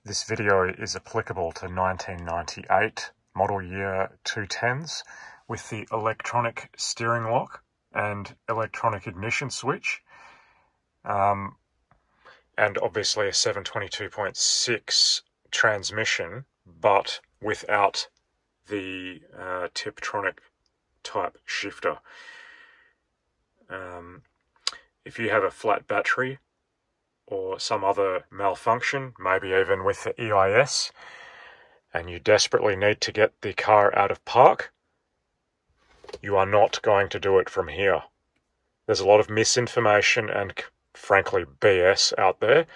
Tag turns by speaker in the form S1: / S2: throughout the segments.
S1: This video is applicable to 1998 model year 210s with the electronic steering lock and electronic ignition switch, and obviously a 722.6 transmission, but without the Tiptronic type shifter. If you have a flat battery or some other malfunction, maybe even with the EIS, and you desperately need to get the car out of park, you are not going to do it from here. There's a lot of misinformation and, frankly, BS out there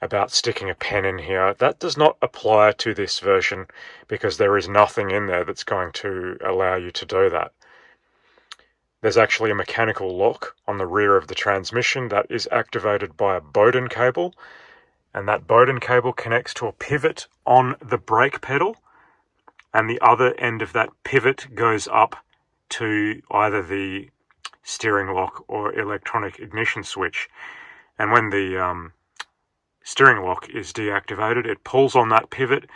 S1: about sticking a pen in here. That does not apply to this version because there is nothing in there that's going to allow you to do that. There's actually a mechanical lock on the rear of the transmission that is activated by a Bowden cable, and that Bowden cable connects to a pivot on the brake pedal, and the other end of that pivot goes up to either the steering lock or electronic ignition switch. And when the steering lock is deactivated, it pulls on that pivot,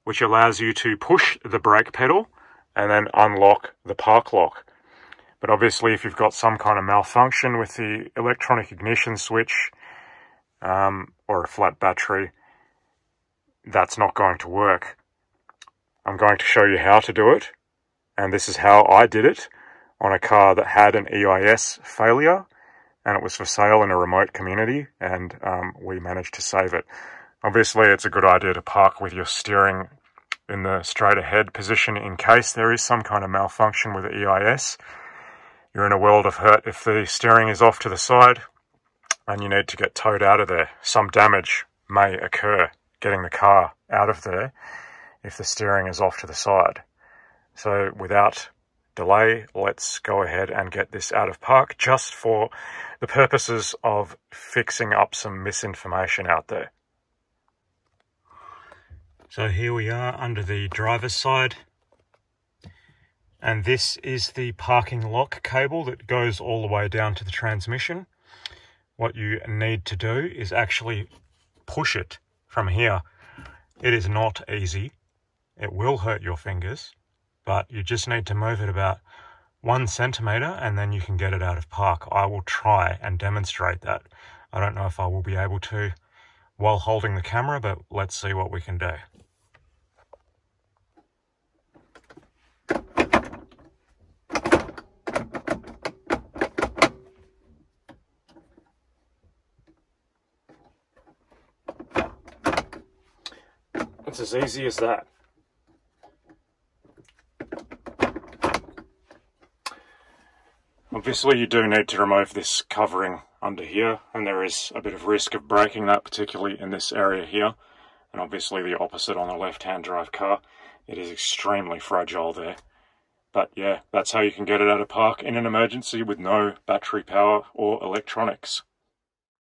S1: which allows you to push the brake pedal and then unlock the park lock. But obviously, if you've got some kind of malfunction with the electronic ignition switch or a flat battery, that's not going to work. I'm going to show you how to do it, and this is how I did it on a car that had an EIS failure, and it was for sale in a remote community, and we managed to save it. Obviously, it's a good idea to park with your steering in the straight ahead position in case there is some kind of malfunction with the EIS. You're in a world of hurt if the steering is off to the side and you need to get towed out of there. Some damage may occur getting the car out of there if the steering is off to the side. So without delay, let's go ahead and get this out of park just for the purposes of fixing up some misinformation out there. So here we are under the driver's side. And this is the parking lock cable that goes all the way down to the transmission. What you need to do is actually push it from here. It is not easy. It will hurt your fingers, but you just need to move it about 1 centimeter and then you can get it out of park. I will try and demonstrate that. I don't know if I will be able to while holding the camera, but let's see what we can do. It's as easy as that. Obviously you do need to remove this covering under here, and there is a bit of risk of breaking that, particularly in this area here, and obviously the opposite on a left-hand drive car. It is extremely fragile there. But yeah, that's how you can get it out of park in an emergency with no battery power or electronics.